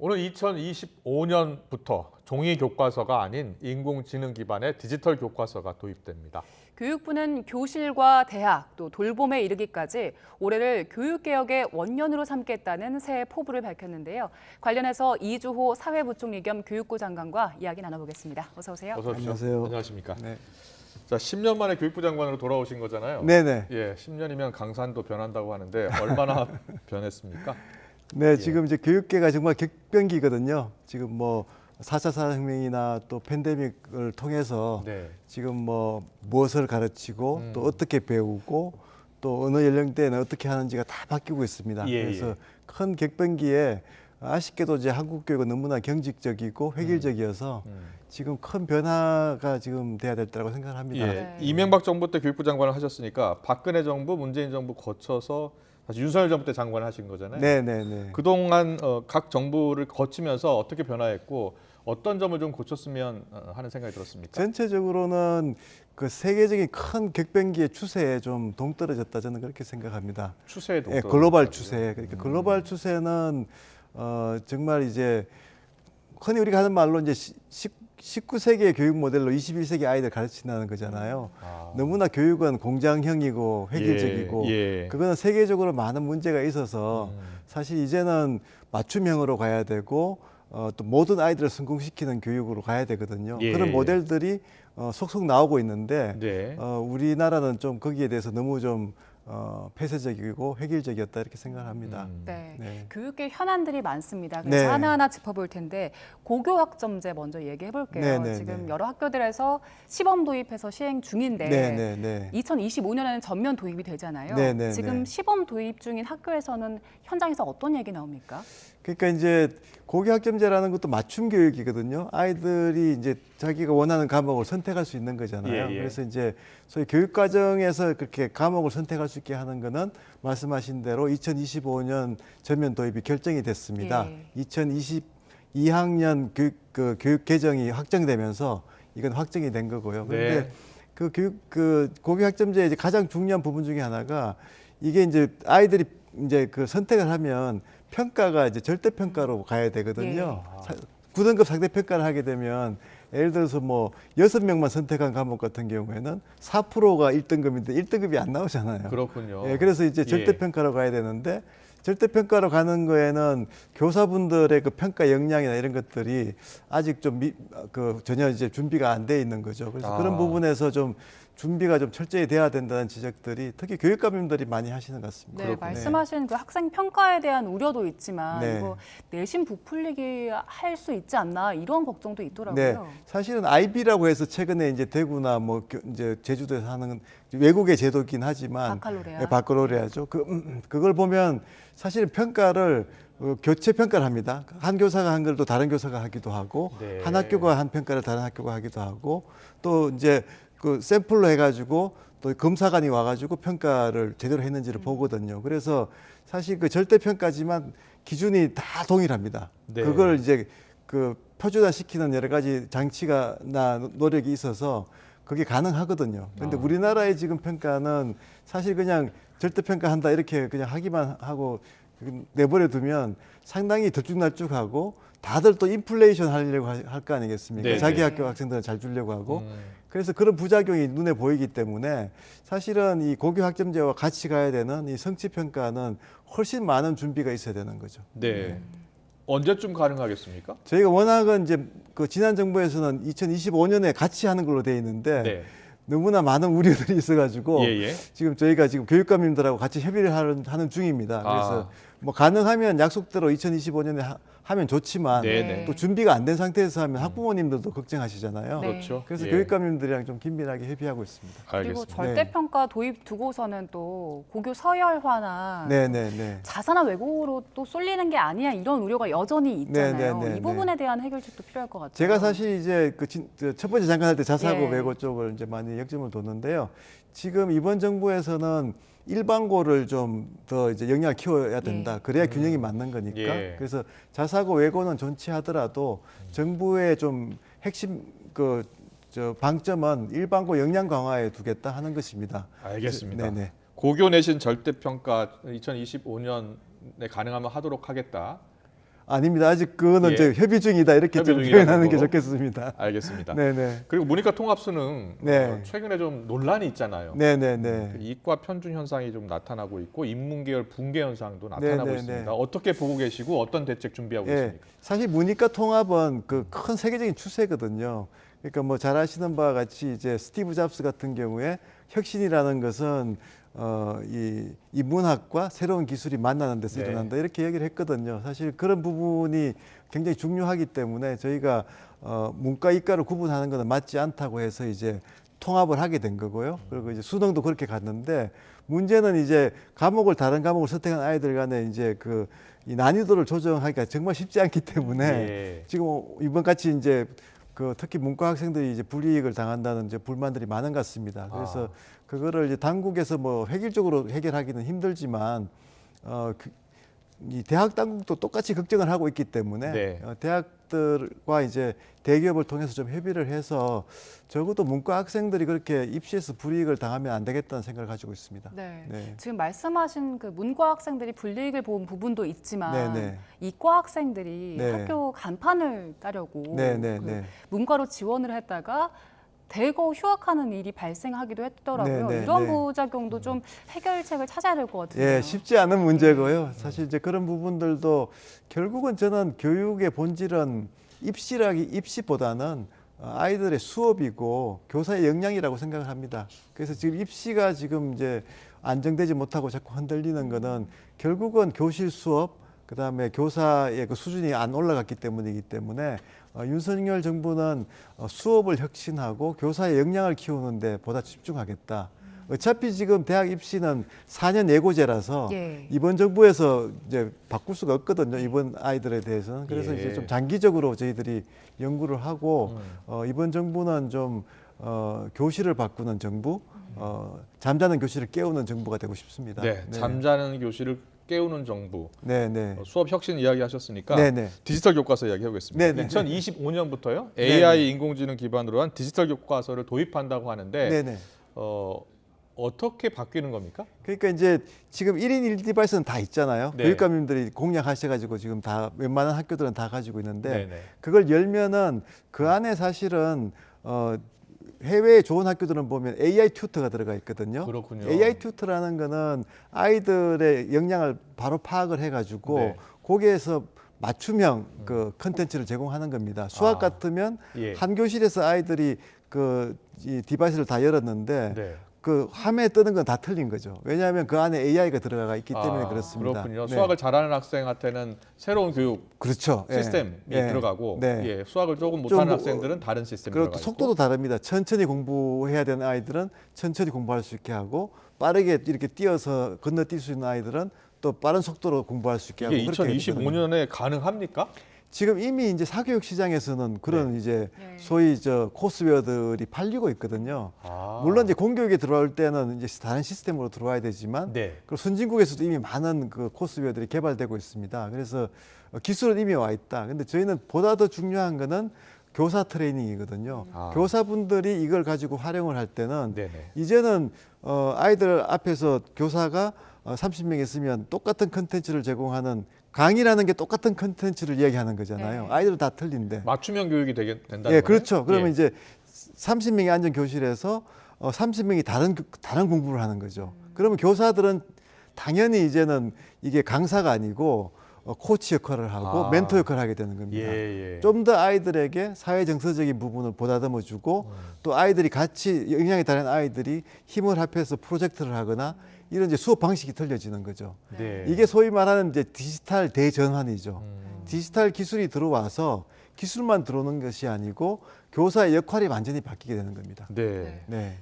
오늘 2025년부터 종이 교과서가 아닌 인공지능 기반의 디지털 교과서가 도입됩니다. 교육부는 교실과 대학, 또 돌봄에 이르기까지 올해를 교육개혁의 원년으로 삼겠다는 새 포부를 밝혔는데요. 관련해서 이주호 사회부총리 겸 교육부 장관과 이야기 나눠보겠습니다. 어서 오세요. 어서 오십시오. 안녕하세요. 안녕하십니까. 네. 자, 10년 만에 교육부 장관으로 돌아오신 거잖아요. 네네. 예, 10년이면 강산도 변한다고 하는데 얼마나 변했습니까? 네, 지금 이제 교육계가 정말 격변기거든요. 지금 뭐 4차 산업혁명이나 또 팬데믹을 통해서 네. 지금 뭐 무엇을 가르치고 또 어떻게 배우고 또 어느 연령대에는 어떻게 하는지가 다 바뀌고 있습니다. 예, 그래서 예. 큰 격변기에 아쉽게도 이제 한국 교육은 너무나 경직적이고 획일적이어서 지금 큰 변화가 지금 돼야 될 때라고 생각을 합니다. 예, 네. 이명박 정부 때 교육부 장관을 하셨으니까 박근혜 정부, 문재인 정부 거쳐서 다시 윤석열 정부 때 장관을 하신 거잖아요. 네네네. 그동안 각 정부를 거치면서 어떻게 변화했고 어떤 점을 좀 고쳤으면 하는 생각이 들었습니까? 전체적으로는 그 세계적인 큰 격변기의 추세에 좀 동떨어졌다 저는 그렇게 생각합니다. 추세도 예, 글로벌 추세. 그러니까 글로벌 추세는 정말 이제 흔히 우리가 하는 말로 이제 19세기의 교육 모델로 21세기 아이들 가르친다는 거잖아요. 너무나 교육은 공장형이고 획일적이고 예. 그거는 세계적으로 많은 문제가 있어서 사실 이제는 맞춤형으로 가야 되고 또 모든 아이들을 성공시키는 교육으로 가야 되거든요. 예. 그런 모델들이 속속 나오고 있는데 네. 우리나라는 좀 거기에 대해서 너무 좀 폐쇄적이고 획일적이었다 이렇게 생각합니다. 네. 네. 교육계 현안들이 많습니다. 그래서 네. 하나하나 짚어볼 텐데 고교학점제 먼저 얘기해 볼게요. 네, 네, 지금 네. 여러 학교들에서 시범 도입해서 시행 중인데 네네네. 2025년에는 전면 도입이 되잖아요. 네, 네, 지금 네. 시범 도입 중인 학교에서는 현장에서 어떤 얘기 나옵니까? 그러니까 이제 고교학점제라는 것도 맞춤 교육이거든요. 아이들이 이제 자기가 원하는 과목을 선택할 수 있는 거잖아요. 예, 예. 그래서 이제 소위 교육 과정에서 그렇게 과목을 선택할 수 있게 하는 거는 말씀하신 대로 2025년 전면 도입이 결정이 됐습니다. 예. 2022학년 교육 개정이 확정되면서 이건 확정이 된 거고요. 그런데 네. 그 고교학점제의 이제 가장 중요한 부분 중에 하나가 이게 이제 아이들이 이제 그 선택을 하면 평가가 이제 절대 평가로 가야 되거든요. 9등급 상대 평가를 하게 되면 예를 들어서 뭐 6명만 선택한 과목 같은 경우에는 4%가 1등급인데 1등급이 안 나오잖아요. 그렇군요. 예, 그래서 이제 절대 평가로 가야 되는데 절대 평가로 가는 거에는 교사분들의 그 평가 역량이나 이런 것들이 아직 좀 전혀 이제 준비가 안 돼 있는 거죠. 그래서 그런 부분에서 좀 준비가 좀 철저히 돼야 된다는 지적들이 특히 교육감님들이 많이 하시는 것 같습니다. 네, 그렇군요. 말씀하신 그 학생 평가에 대한 우려도 있지만 네. 이거 내신 부풀리기 할 수 있지 않나 이런 걱정도 있더라고요. 네, 사실은 IB라고 해서 최근에 이제 대구나 뭐 이제 제주도에서 하는 외국의 제도긴 하지만 바칼로레아. 네, 바칼로레아죠. 그걸 보면 사실은 평가를 교체 평가를 합니다. 한 교사가 한 걸 또 다른 교사가 하기도 하고 네. 한 학교가 한 평가를 다른 학교가 하기도 하고 또 이제 그 샘플로 해가지고 또 검사관이 와가지고 평가를 제대로 했는지를 보거든요. 그래서 사실 그 절대 평가지만 기준이 다 동일합니다. 네. 그걸 이제 그 표준화시키는 여러 가지 장치가 노력이 있어서 그게 가능하거든요. 그런데 우리나라의 지금 평가는 사실 그냥 절대 평가한다 이렇게 그냥 하기만 하고 내버려 두면 상당히 들쭉날쭉하고 다들 또 인플레이션 하려고 할 거 아니겠습니까? 네, 자기 네. 학교 학생들은 잘 주려고 하고 그래서 그런 부작용이 눈에 보이기 때문에 사실은 이 고교 학점제와 같이 가야 되는 이 성취 평가는 훨씬 많은 준비가 있어야 되는 거죠. 네. 언제쯤 가능하겠습니까? 저희가 워낙은 이제 그 지난 정부에서는 2025년에 같이 하는 걸로 돼 있는데 네. 너무나 많은 우려들이 있어가지고 예. 지금 저희가 지금 교육감님들하고 같이 협의를 하는 중입니다. 그래서 뭐 가능하면 약속대로 2025년에 하면 좋지만 네네. 또 준비가 안 된 상태에서 하면 학부모님들도 걱정하시잖아요. 네. 그렇죠. 그래서 예. 교육감님들이랑 좀 긴밀하게 협의하고 있습니다. 그리고 알겠습니다. 절대평가 도입 두고서는 또 고교 서열화나 네네네. 자사나 외고로 또 쏠리는 게 아니야 이런 우려가 여전히 있잖아요. 네, 네, 이 부분에 대한 해결책도 필요할 것 같아요. 제가 사실 이제 첫 번째 장관할 때 자사고 예. 외고 쪽을 이제 많이 역점을 뒀는데요. 지금 이번 정부에서는 일반고를 좀 더 이제 역량을 키워야 된다. 예. 그래야 균형이 맞는 거니까. 예. 그래서 자사고 외고는 존치하더라도 정부의 좀 핵심 방점은 일반고 역량 강화에 두겠다 하는 것입니다. 알겠습니다. 네네. 고교 내신 절대 평가 2025년에 가능하면 하도록 하겠다. 아닙니다. 아직 그거는 예. 이제 협의 중이다 이렇게 협의 좀 중이라는 표현하는 게 거. 좋겠습니다. 알겠습니다. 네네. 그리고 모니카 통합수능 네. 최근에 좀 논란이 있잖아요. 네네네. 그 이과 편중 현상이 좀 나타나고 있고 인문계열 붕괴 현상도 나타나고 네네네. 있습니다. 어떻게 보고 계시고 어떤 대책 준비하고 예, 계십니까? 사실 문이과 통합은 그 큰 세계적인 추세거든요. 그러니까 뭐 잘 아시는 바와 같이 이제 스티브 잡스 같은 경우에 혁신이라는 것은 이 문학과 새로운 기술이 만나는 데서 네. 일어난다 이렇게 얘기를 했거든요. 사실 그런 부분이 굉장히 중요하기 때문에 저희가 문과 이과를 구분하는 것은 맞지 않다고 해서 이제 통합을 하게 된 거고요. 그리고 이제 수능도 그렇게 갔는데 문제는 이제 다른 과목을 선택한 아이들 간에 이제 이 난이도를 조정하기가 정말 쉽지 않기 때문에 예. 지금 이번 같이 이제 특히 문과 학생들이 이제 불이익을 당한다는 이제 불만들이 많은 것 같습니다. 그래서 그거를 이제 당국에서 뭐 획일적으로 해결하기는 힘들지만 이 대학 당국도 똑같이 걱정을 하고 있기 때문에 네. 대학들과 이제 대기업을 통해서 좀 협의를 해서 적어도 문과 학생들이 그렇게 입시에서 불이익을 당하면 안 되겠다는 생각을 가지고 있습니다. 네. 네. 지금 말씀하신 그 문과 학생들이 불이익을 본 부분도 있지만 네네. 이과 학생들이 네. 학교 간판을 따려고 네네. 그 네. 문과로 지원을 했다가 대거 휴학하는 일이 발생하기도 했더라고요. 네, 네, 이런 네. 부작용도 좀 해결책을 찾아야 될 것 같은데요. 예, 쉽지 않은 문제고요. 사실 이제 그런 부분들도 결국은 저는 교육의 본질은 입시보다는 아이들의 수업이고 교사의 역량이라고 생각을 합니다. 그래서 지금 입시가 지금 이제 안정되지 못하고 자꾸 흔들리는 거는 결국은 교실 수업, 그다음에 교사의 그 수준이 안 올라갔기 때문이기 때문에 윤석열 정부는 수업을 혁신하고 교사의 역량을 키우는데 보다 집중하겠다. 어차피 지금 대학 입시는 4년 예고제라서 예. 이번 정부에서 이제 바꿀 수가 없거든요. 이번 아이들에 대해서는. 그래서 예. 이제 좀 장기적으로 저희들이 연구를 하고 이번 정부는 좀 교실을 바꾸는 정부, 잠자는 교실을 깨우는 정부가 되고 싶습니다. 네, 잠자는 교실을 깨우는 정부. 네, 네. 수업 혁신 이야기하셨으니까 네, 네. 디지털 교과서 이야기해보겠습니다. 네, 네. 2025년부터요 네, AI 네. 인공지능 기반으로 한 디지털 교과서를 도입한다고 하는데 네, 네. 어떻게 바뀌는 겁니까? 그러니까 이제 지금 1인 1디바이스는 다 있잖아요. 네. 교육감님들이 공략하셔가지고 지금 다 웬만한 학교들은 다 가지고 있는데 네네. 그걸 열면은 그 안에 사실은 해외의 좋은 학교들은 보면 AI 튜터가 들어가 있거든요. 그렇군요. AI 튜터라는 거는 아이들의 역량을 바로 파악을 해가지고 네. 거기에서 맞춤형 그 컨텐츠를 제공하는 겁니다. 수학 같으면 예. 한 교실에서 아이들이 이 디바이스를 다 열었는데 네. 그 화면에 뜨는 건 다 틀린 거죠. 왜냐하면 그 안에 AI가 들어가 있기 때문에 그렇습니다. 그렇군요. 네. 수학을 잘하는 학생한테는 새로운 교육 그렇죠. 예. 시스템이 예. 들어가고 네. 예, 수학을 조금 좀 못하는 뭐, 학생들은 다른 시스템이 그리고 들어가 또 있고. 속도도 다릅니다. 천천히 공부해야 되는 아이들은 천천히 공부할 수 있게 하고 빠르게 이렇게 뛰어서 건너뛸 수 있는 아이들은 또 빠른 속도로 공부할 수 있게 하고 이게 그렇게 되거든요. 2025년에 가능합니까? 지금 이미 이제 사교육 시장에서는 그런 이제 네. 소위 코스웨어들이 팔리고 있거든요. 물론 이제 공교육에 들어올 때는 이제 다른 시스템으로 들어와야 되지만 네. 그리고 선진국에서도 이미 많은 그 코스웨어들이 개발되고 있습니다. 그래서 기술은 이미 와 있다. 근데 저희는 보다 더 중요한 거는 교사 트레이닝이거든요. 교사분들이 이걸 가지고 활용을 할 때는 네네. 이제는 아이들 앞에서 교사가 30명 있으면 똑같은 컨텐츠를 제공하는 강의라는 게 똑같은 컨텐츠를 이야기하는 거잖아요. 네. 아이들은 다 틀린데. 맞춤형 교육이 된다는 예, 거네요? 그렇죠. 그러면 예. 이제 30명이 앉은 교실에서 30명이 다른 공부를 하는 거죠. 그러면 교사들은 당연히 이제는 이게 강사가 아니고 코치 역할을 하고 멘토 역할을 하게 되는 겁니다. 예, 예. 좀 더 아이들에게 사회 정서적인 부분을 보다듬어주고 또 아이들이 같이 역량이 다른 아이들이 힘을 합해서 프로젝트를 하거나 이런 이제 수업 방식이 틀려지는 거죠. 네. 이게 소위 말하는 이제 디지털 대전환이죠. 디지털 기술이 들어와서 기술만 들어오는 것이 아니고 교사의 역할이 완전히 바뀌게 되는 겁니다. 네. 네.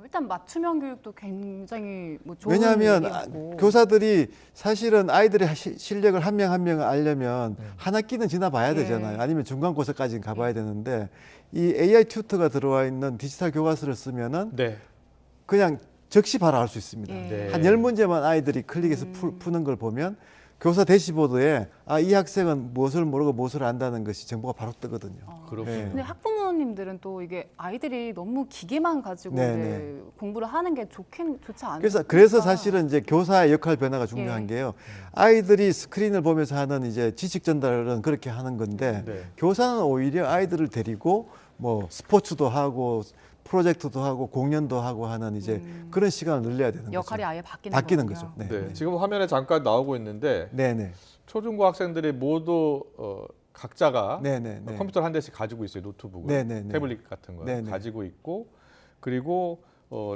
일단 맞춤형 교육도 굉장히 뭐 좋은 왜냐하면 얘기고. 교사들이 사실은 아이들의 실력을 한 명 한 명을 알려면 한 학기는 지나봐야 되잖아요. 아니면 중간고사까지는 가봐야 되는데 이 AI 튜터가 들어와 있는 디지털 교과서를 쓰면은 네. 그냥 즉시 바로 알 수 있습니다. 예. 한 10문제만 아이들이 클릭해서 푸는 걸 보면 교사 대시보드에 이 학생은 무엇을 모르고 무엇을 안다는 것이 정보가 바로 뜨거든요. 그렇군요. 네. 근데 학부모 부모님들은 또 이게 아이들이 너무 기계만 가지고 네, 이제 공부를 하는 게 좋지 않을까. 그래서 사실은 이제 교사의 역할 변화가 중요한 예. 게요. 아이들이 스크린을 보면서 하는 이제 지식 전달은 그렇게 하는 건데 네. 교사는 오히려 아이들을 데리고 뭐 스포츠도 하고 프로젝트도 하고 공연도 하고 하는 이제 그런 시간을 늘려야 되는 역할이 거죠. 아예 바뀌는 바뀌는 거군요. 거죠. 네. 지금 화면에 잠깐 나오고 있는데 네네. 초중고 학생들이 모두 각자가 네네. 컴퓨터 한 대씩 가지고 있어요. 노트북을, 네네네. 태블릿 같은 거 네네. 가지고 있고 그리고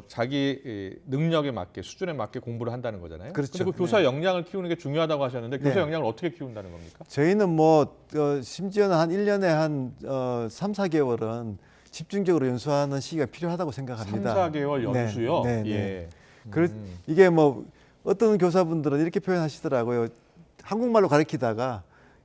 자기 능력에 맞게 수준에 맞게 공부를 한다는 거잖아요. 그렇죠. 그리고 교사 역량을 키우는 게 중요하다고 하셨는데 교사 네. 역량을 어떻게 키운다는 겁니까? 저희는 뭐 심지어는 한 1년에 한 3, 4개월은 집중적으로 연수하는 시기가 필요하다고 생각합니다. 3, 4개월 연수요. 네, 네, 예. 이게 뭐 어떤 교사분들은 이렇게 표현하시더라고요. 한국말로 가르치다가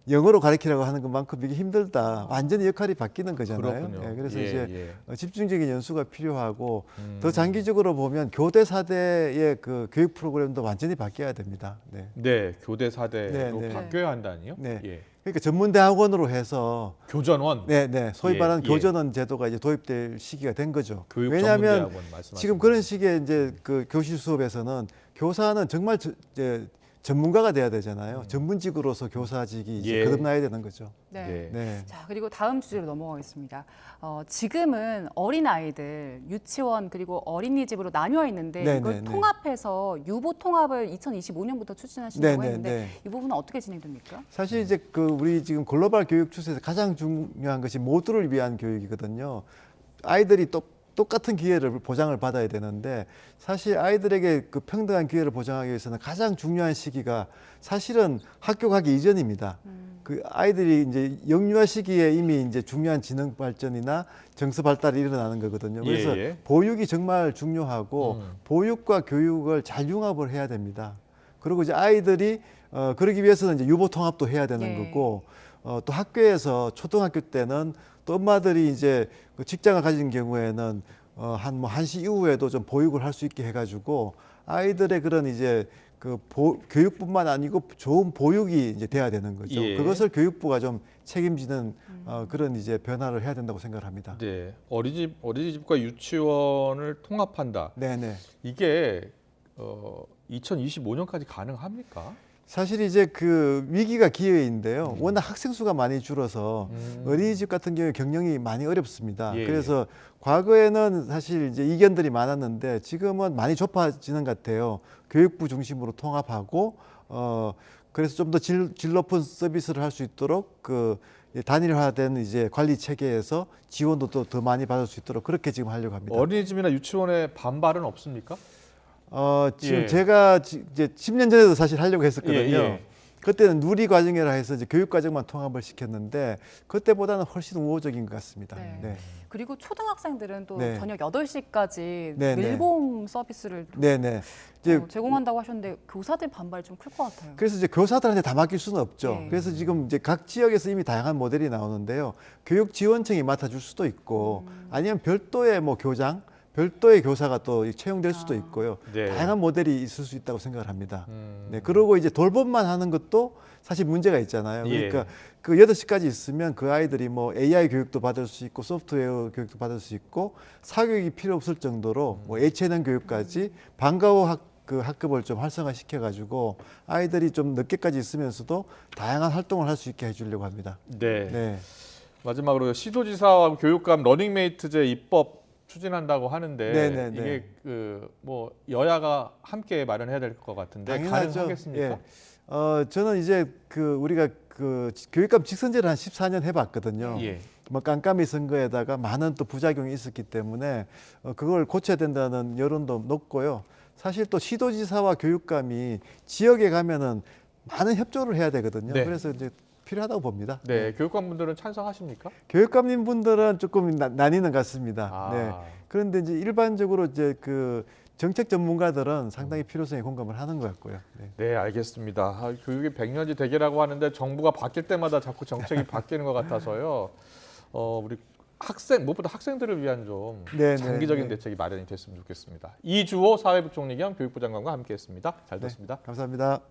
영어로 가르치라고 하는 것만큼 이게 힘들다. 완전히 역할이 바뀌는 거잖아요. 그렇군요. 예, 그래서 예, 이제 예. 집중적인 연수가 필요하고 더 장기적으로 보면 교대 4대의 그 교육 프로그램도 완전히 바뀌어야 됩니다. 네. 네, 교대 4대로 네, 네. 바뀌어야 한다니요? 네. 예. 그러니까 전문대학원으로 해서 교전원. 소위 예, 말하는 예. 교전원 제도가 이제 도입될 시기가 된 거죠. 교육 왜냐하면 전문대학원 말씀하시는 지금 그런 식의 이제 그 교실 수업에서는 교사는 정말 이제 전문가가 돼야 되잖아요. 전문직으로서 교사직이 이제 예. 거듭나야 되는 거죠. 네. 네. 네. 자, 그리고 다음 주제로 넘어가겠습니다. 지금은 어린 아이들 유치원 그리고 어린이집으로 나뉘어 있는데 네, 이걸 네, 네. 통합해서 유보 통합을 2025년부터 추진하신다고 네, 네, 했는데 네. 이 부분은 어떻게 진행됩니까? 사실 이제 그 우리 지금 글로벌 교육 추세에서 가장 중요한 것이 모두를 위한 교육이거든요. 아이들이 똑같은 기회를 보장을 받아야 되는데 사실 아이들에게 그 평등한 기회를 보장하기 위해서는 가장 중요한 시기가 사실은 학교 가기 이전입니다. 그 아이들이 이제 영유아 시기에 이미 이제 중요한 지능 발전이나 정서 발달이 일어나는 거거든요. 그래서 예. 보육이 정말 중요하고 보육과 교육을 잘 융합을 해야 됩니다. 그리고 이제 아이들이 그러기 위해서는 이제 유보 통합도 해야 되는 예. 거고 또 학교에서 초등학교 때는 또 엄마들이 이제 그 직장을 가진 경우에는 한 1시 이후에도 좀 보육을 할 수 있게 해가지고 아이들의 그런 이제 그 교육뿐만 아니고 좋은 보육이 이제 돼야 되는 거죠. 예. 그것을 교육부가 좀 책임지는 그런 이제 변화를 해야 된다고 생각합니다. 네. 어린이집과 유치원을 통합한다. 네네. 이게 2025년까지 가능합니까? 사실 이제 그 위기가 기회인데요. 워낙 학생 수가 많이 줄어서 어린이집 같은 경우에 경영이 많이 어렵습니다. 예, 그래서 과거에는 사실 이제 이견들이 많았는데 지금은 많이 좁아지는 것 같아요. 교육부 중심으로 통합하고 그래서 좀 더 질 높은 서비스를 할 수 있도록 그 단일화된 이제 관리 체계에서 지원도 또 더 많이 받을 수 있도록 그렇게 지금 하려고 합니다. 어린이집이나 유치원에 반발은 없습니까? 지금 예. 제가 이제 10년 전에도 사실 하려고 했었거든요. 예. 그때는 누리 과정이라 해서 이제 교육 과정만 통합을 시켰는데 그때보다는 훨씬 우호적인 것 같습니다. 네. 네. 그리고 초등학생들은 또 네. 저녁 8시까지 네, 네. 밀봉 서비스를 네네. 이제 제공한다고 하셨는데 교사들 반발이 좀 클 것 같아요. 그래서 이제 교사들한테 다 맡길 수는 없죠. 네. 그래서 지금 이제 각 지역에서 이미 다양한 모델이 나오는데요. 교육지원청이 맡아줄 수도 있고 아니면 별도의 뭐 교장, 별도의 교사가 또 채용될 수도 있고요. 네. 다양한 모델이 있을 수 있다고 생각을 합니다. 네, 그리고 이제 돌봄만 하는 것도 사실 문제가 있잖아요. 예. 그러니까 그 8시까지 있으면 그 아이들이 뭐 AI 교육도 받을 수 있고 소프트웨어 교육도 받을 수 있고 사교육이 필요 없을 정도로 뭐 예체능 교육까지 방과 후 학급을 좀 활성화시켜 가지고 아이들이 좀 늦게까지 있으면서도 다양한 활동을 할 수 있게 해주려고 합니다. 네. 네. 마지막으로 시도지사와 교육감 러닝메이트제 입법 추진한다고 하는데 네네네. 이게 그 뭐 여야가 함께 마련해야 될 것 같은데 당연하죠. 가능하겠습니까? 예. 저는 이제 그 우리가 그 교육감 직선제를 한 14년 해봤거든요. 예. 뭐 깜깜이 선거에다가 많은 또 부작용이 있었기 때문에 그걸 고쳐야 된다는 여론도 높고요. 사실 또 시도지사와 교육감이 지역에 가면은 많은 협조를 해야 되거든요. 네. 그래서 이제 필요하다고 봅니다. 네, 교육감분들은 찬성하십니까? 교육감님 분들은 조금 나뉘는 것 같습니다. 아. 네. 그런데 이제 일반적으로 이제 그 정책 전문가들은 상당히 필요성에 공감을 하는 것 같고요. 네. 네, 알겠습니다. 교육이 백년지 대계라고 하는데 정부가 바뀔 때마다 자꾸 정책이 바뀌는 것 같아서요. 우리 무엇보다 학생들을 위한 좀 네, 장기적인 네. 대책이 마련이 됐으면 좋겠습니다. 이주호 사회부총리 겸 교육부 장관과 함께했습니다. 잘 들었습니다. 감사합니다.